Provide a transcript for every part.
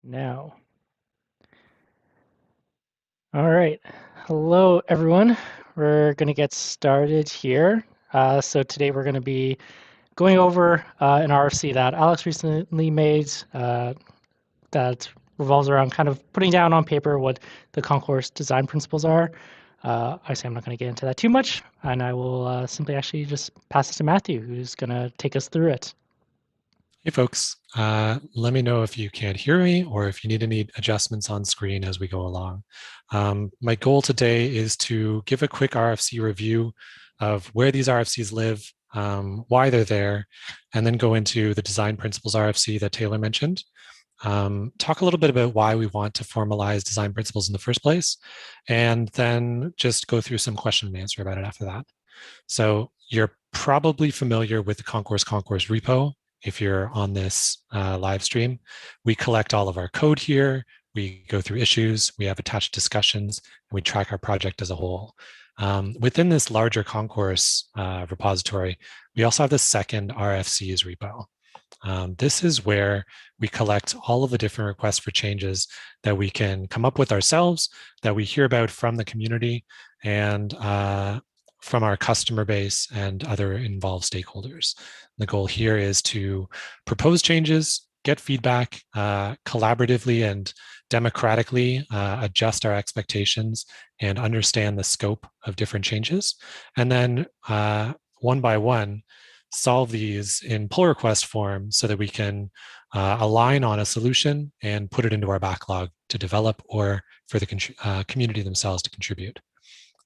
Now. All right. Hello, everyone. We're going to get started here. So today we're going to be going over an RFC that Alex recently made that revolves around kind of putting down on paper what the Concourse design principles are. I say I'm not going to get into that too much, and I will simply actually just pass it to Matthew, who's going to take us through it. Hey folks, let me know if you can't hear me or if you need any adjustments on screen as we go along. My goal today is to give a quick RFC review of where these RFCs live, why they're there, and then go into the design principles RFC that Taylor mentioned. Talk a little bit about why we want to formalize design principles in the first place, and then just go through some question and answer about it after that. So you're probably familiar with the Concourse repo. If you're on this live stream, we collect all of our code here. We go through issues, we have attached discussions, and we track our project as a whole. Within this larger Concourse repository, we also have the second RFCs repo. This is where we collect all of the different requests for changes that we can come up with ourselves, that we hear about from the community, and from our customer base and other involved stakeholders. The goal here is to propose changes, get feedback, collaboratively and democratically adjust our expectations and understand the scope of different changes. And then one by one, solve these in pull request form so that we can align on a solution and put it into our backlog to develop or for the community themselves to contribute.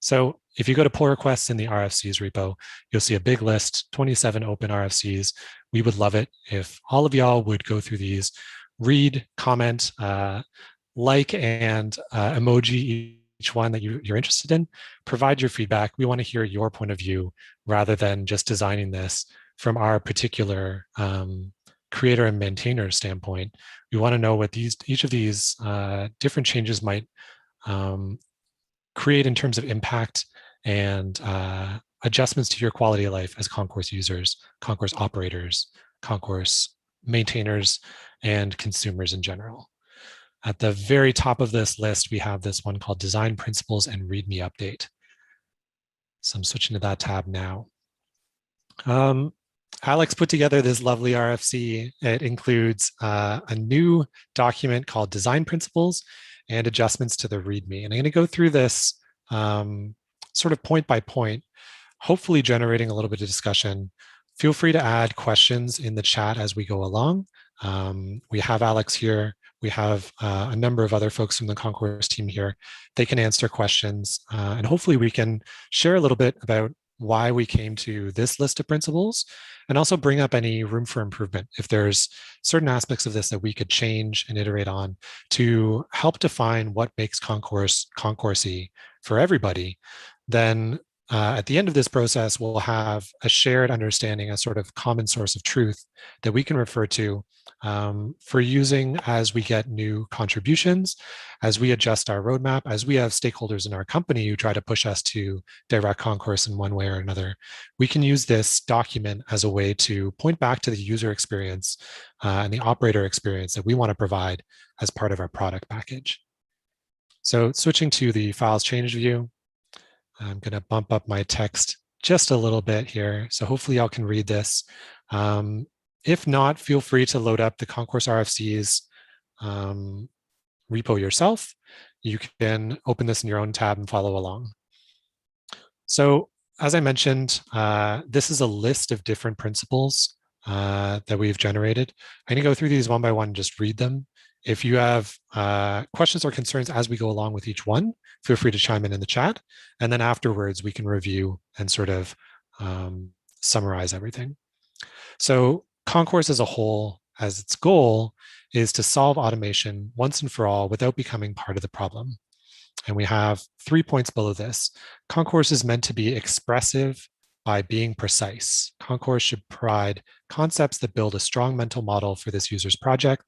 So if you go to pull requests in the RFCs repo, you'll see a big list, 27 open RFCs. We would love it if all of y'all would go through these, read, comment, like, and emoji each one that you're interested in. Provide your feedback. We want to hear your point of view rather than just designing this from our particular creator and maintainer standpoint. We want to know what each of these different changes might create in terms of impact and adjustments to your quality of life as Concourse users, Concourse operators, Concourse maintainers, and consumers in general. At the very top of this list, we have this one called Design Principles and Readme Update. So I'm switching to that tab now. Alex put together this lovely RFC. It includes a new document called Design Principles and adjustments to the README. And I'm going to go through this sort of point by point, hopefully generating a little bit of discussion. Feel free to add questions in the chat as we go along. We have Alex here. We have a number of other folks from the Concourse team here. They can answer questions, and hopefully we can share a little bit about why we came to this list of principles, and also bring up any room for improvement. If there's certain aspects of this that we could change and iterate on to help define what makes Concourse Concourse-y for everybody, then at the end of this process, we'll have a shared understanding, a sort of common source of truth that we can refer to for using as we get new contributions, as we adjust our roadmap, as we have stakeholders in our company who try to push us to direct Concourse in one way or another. We can use this document as a way to point back to the user experience and the operator experience that we want to provide as part of our product package. So switching to the files change view, I'm going to bump up my text just a little bit here. So hopefully y'all can read this. If not, feel free to load up the Concourse RFCs repo yourself. You can open this in your own tab and follow along. So as I mentioned, this is a list of different principles that we've generated. I'm going to go through these one by one and just read them. If you have questions or concerns as we go along with each one, feel free to chime in the chat. And then afterwards, we can review and sort of summarize everything. So Concourse as a whole, as its goal, is to solve automation once and for all without becoming part of the problem. And we have 3 points below this. Concourse is meant to be expressive by being precise. Concourse should provide concepts that build a strong mental model for this user's project,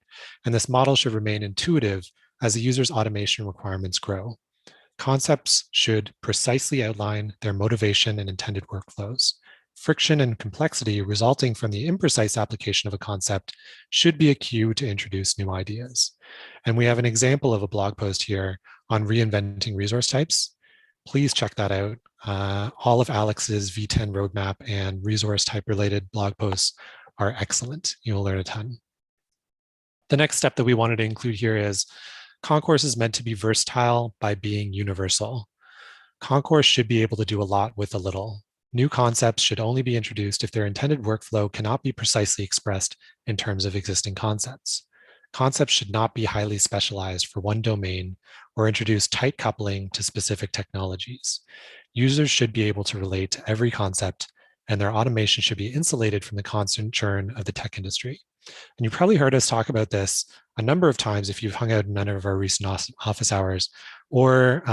and this model should remain intuitive as the user's automation requirements grow. Concepts should precisely outline their motivation and intended workflows. friction and complexity resulting from the imprecise application of a concept should be a cue to introduce new ideas. And we have an example of a blog post here on reinventing resource types. Please check that out. All of Alex's V10 roadmap and resource type related blog posts are excellent. You'll learn a ton. The next step that we wanted to include here is Concourse is meant to be versatile by being universal. Concourse should be able to do a lot with a little. New concepts should only be introduced if their intended workflow cannot be precisely expressed in terms of existing concepts. Concepts should not be highly specialized for one domain or introduce tight coupling to specific technologies. Users should be able to relate to every concept, and their automation should be insulated from the constant churn of the tech industry. And you probably heard us talk about this a number of times if you've hung out in any of our recent office hours or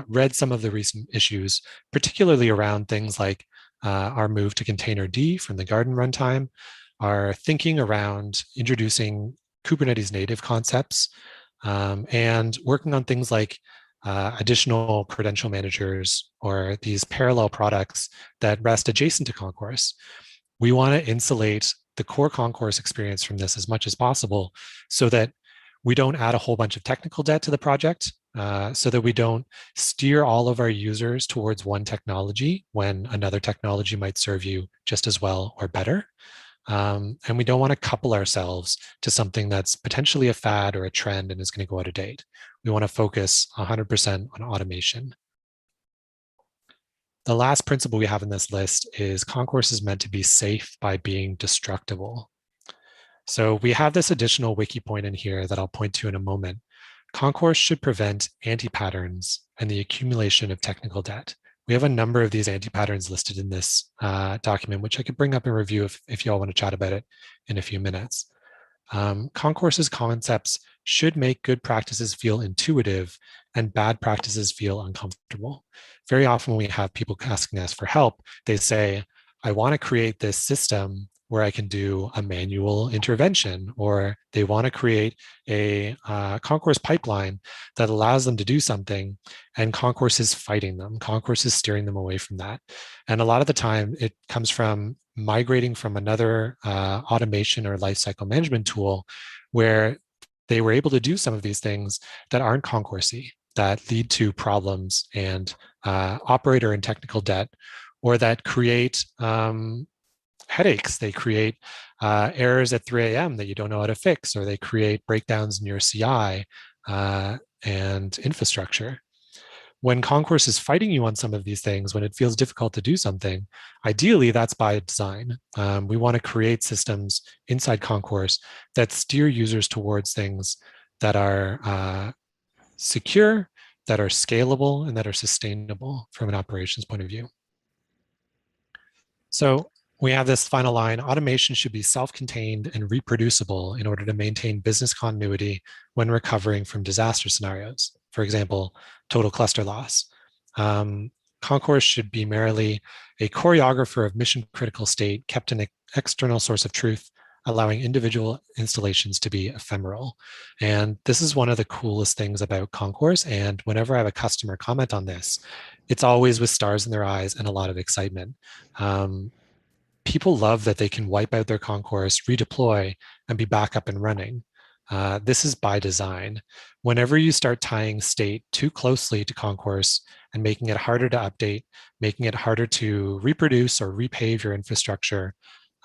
read some of the recent issues, particularly around things like our move to containerd from the Garden runtime, our thinking around introducing Kubernetes native concepts, and working on things like additional credential managers or these parallel products that rest adjacent to Concourse. We want to insulate the core Concourse experience from this as much as possible so that we don't add a whole bunch of technical debt to the project, so that we don't steer all of our users towards one technology when another technology might serve you just as well or better. And we don't want to couple ourselves to something that's potentially a fad or a trend and is going to go out of date. We want to focus 100% on automation. The last principle we have in this list is Concourse is meant to be safe by being destructible. So we have this additional wiki point in here that I'll point to in a moment. Concourse should prevent anti-patterns and the accumulation of technical debt. We have a number of these anti-patterns listed in this document, which I could bring up in review if you all want to chat about it in a few minutes. Concourse's concepts should make good practices feel intuitive and bad practices feel uncomfortable. Very often when we have people asking us for help, they say, I want to create this system where I can do a manual intervention, or they want to create a Concourse pipeline that allows them to do something, and Concourse is fighting them. Concourse is steering them away from that. And a lot of the time, it comes from migrating from another automation or lifecycle management tool where they were able to do some of these things that aren't Concourse-y, that lead to problems and operator and technical debt, or that create headaches. They create errors at 3 a.m. that you don't know how to fix, or they create breakdowns in your CI and infrastructure. When Concourse is fighting you on some of these things, when it feels difficult to do something, ideally that's by design. We want to create systems inside Concourse that steer users towards things that are secure, that are scalable, and that are sustainable from an operations point of view. So we have this final line: automation should be self-contained and reproducible in order to maintain business continuity when recovering from disaster scenarios. For example, total cluster loss. Concourse should be merely a choreographer of mission-critical state kept an external source of truth, allowing individual installations to be ephemeral. And this is one of the coolest things about Concourse. And whenever I have a customer comment on this, it's always with stars in their eyes and a lot of excitement. People love that they can wipe out their Concourse, redeploy, and be back up and running. This is by design. Whenever you start tying state too closely to Concourse and making it harder to update, making it harder to reproduce or repave your infrastructure,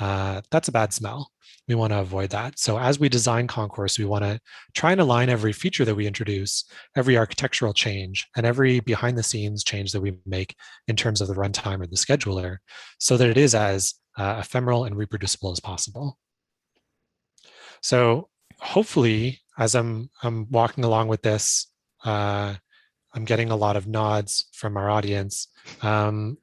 that's a bad smell. We want to avoid that. So as we design Concourse, we want to try and align every feature that we introduce, every architectural change, and every behind the scenes change that we make in terms of the runtime or the scheduler, so that it is as ephemeral and reproducible as possible. So hopefully, as I'm walking along with this, I'm getting a lot of nods from our audience. I'm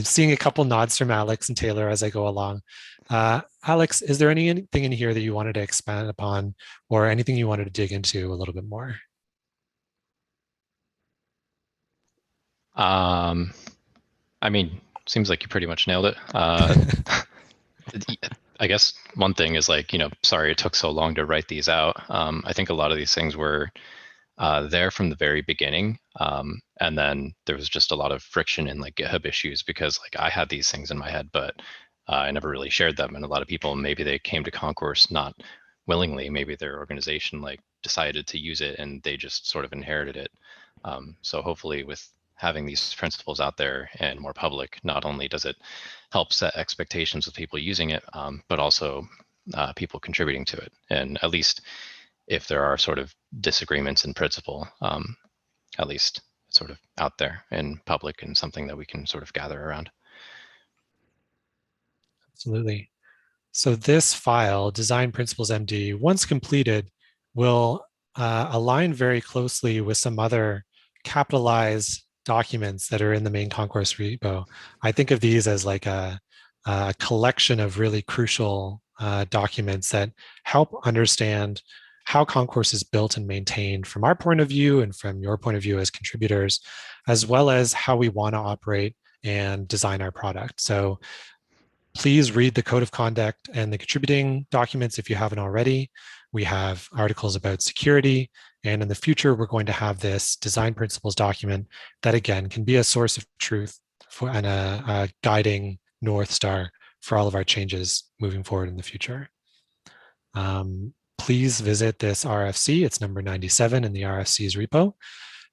seeing a couple nods from Alex and Taylor as I go along. Alex, is there anything in here that you wanted to expand upon, or anything you wanted to dig into a little bit more? I mean, seems like you pretty much nailed it. I guess one thing is like, sorry it took so long to write these out. I think a lot of these things were there from the very beginning. And then there was just a lot of friction in like GitHub issues because like I had these things in my head, but I never really shared them. And a lot of people, maybe they came to Concourse not willingly. Maybe their organization like decided to use it and they just sort of inherited it. So hopefully with having these principles out there and more public, not only does it help set expectations with people using it, but also people contributing to it. And at least if there are sort of disagreements in principle, at least sort of out there in public and something that we can sort of gather around. Absolutely. So this file, Design Principles MD, once completed, will align very closely with some other capitalized documents that are in the main Concourse repo. I think of these as like a collection of really crucial documents that help understand how Concourse is built and maintained from our point of view and from your point of view as contributors, as well as how we want to operate and design our product. So please read the code of conduct and the contributing documents if you haven't already. We have articles about security, and in the future, we're going to have this design principles document that, again, can be a source of truth and a guiding North Star for all of our changes moving forward in the future. Please visit this RFC. It's number 97 in the RFC's repo.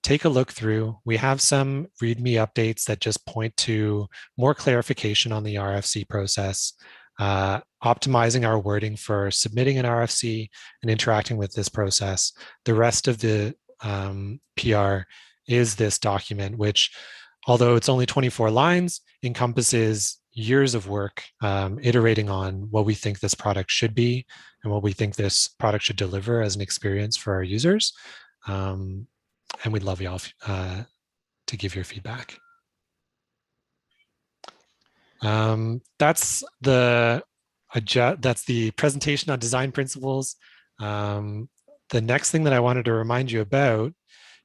Take a look through. We have some README updates that just point to more clarification on the RFC process, optimizing our wording for submitting an RFC and interacting with this process. The rest of the PR is this document, which, although it's only 24 lines, encompasses years of work iterating on what we think this product should be and what we think this product should deliver as an experience for our users. And we'd love y'all to give your feedback. That's the presentation on design principles. The next thing that I wanted to remind you about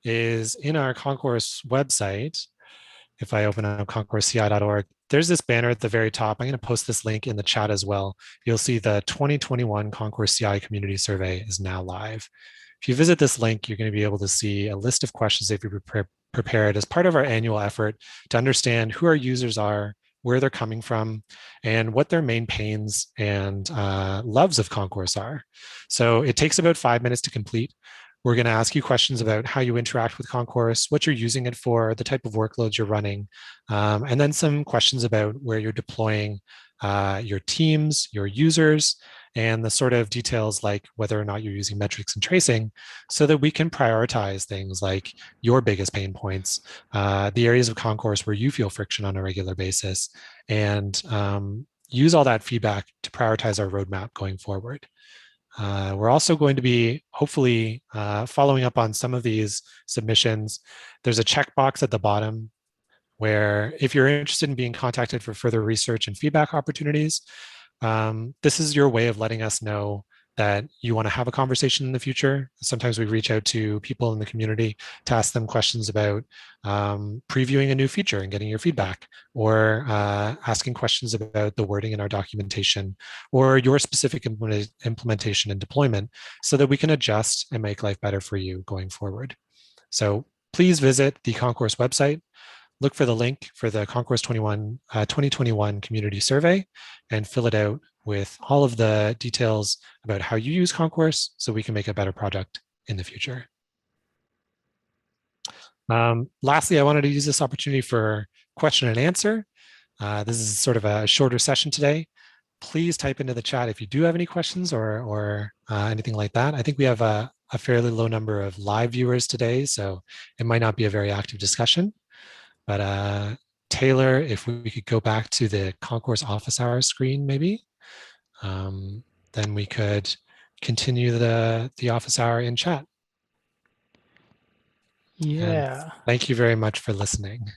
is in our Concourse website. If I open up concourse.ci.org, there's this banner at the very top. I'm going to post this link in the chat as well. You'll see the 2021 Concourse CI Community Survey is now live. If you visit this link, you're going to be able to see a list of questions that we prepared as part of our annual effort to understand who our users are, where they're coming from, and what their main pains and loves of Concourse are. So it takes about 5 minutes to complete. We're going to ask you questions about how you interact with Concourse, what you're using it for, the type of workloads you're running, and then some questions about where you're deploying your teams, your users, and the sort of details like whether or not you're using metrics and tracing so that we can prioritize things like your biggest pain points, the areas of Concourse where you feel friction on a regular basis, and use all that feedback to prioritize our roadmap going forward. We're also going to be hopefully following up on some of these submissions. There's a checkbox at the bottom where if you're interested in being contacted for further research and feedback opportunities, this is your way of letting us know that you want to have a conversation in the future. Sometimes we reach out to people in the community to ask them questions about previewing a new feature and getting your feedback, or asking questions about the wording in our documentation, or your specific implementation and deployment so that we can adjust and make life better for you going forward. So please visit the Concourse website, look for the link for the Concourse 2021 community survey and fill it out with all of the details about how you use Concourse so we can make a better product in the future. Lastly, I wanted to use this opportunity for question and answer. This is sort of a shorter session today. Please type into the chat if you do have any questions or anything like that. I think we have a fairly low number of live viewers today, so it might not be a very active discussion. But Taylor, if we could go back to the Concourse office hours screen, maybe, then we could continue the office hour in chat. Yeah. And thank you very much for listening.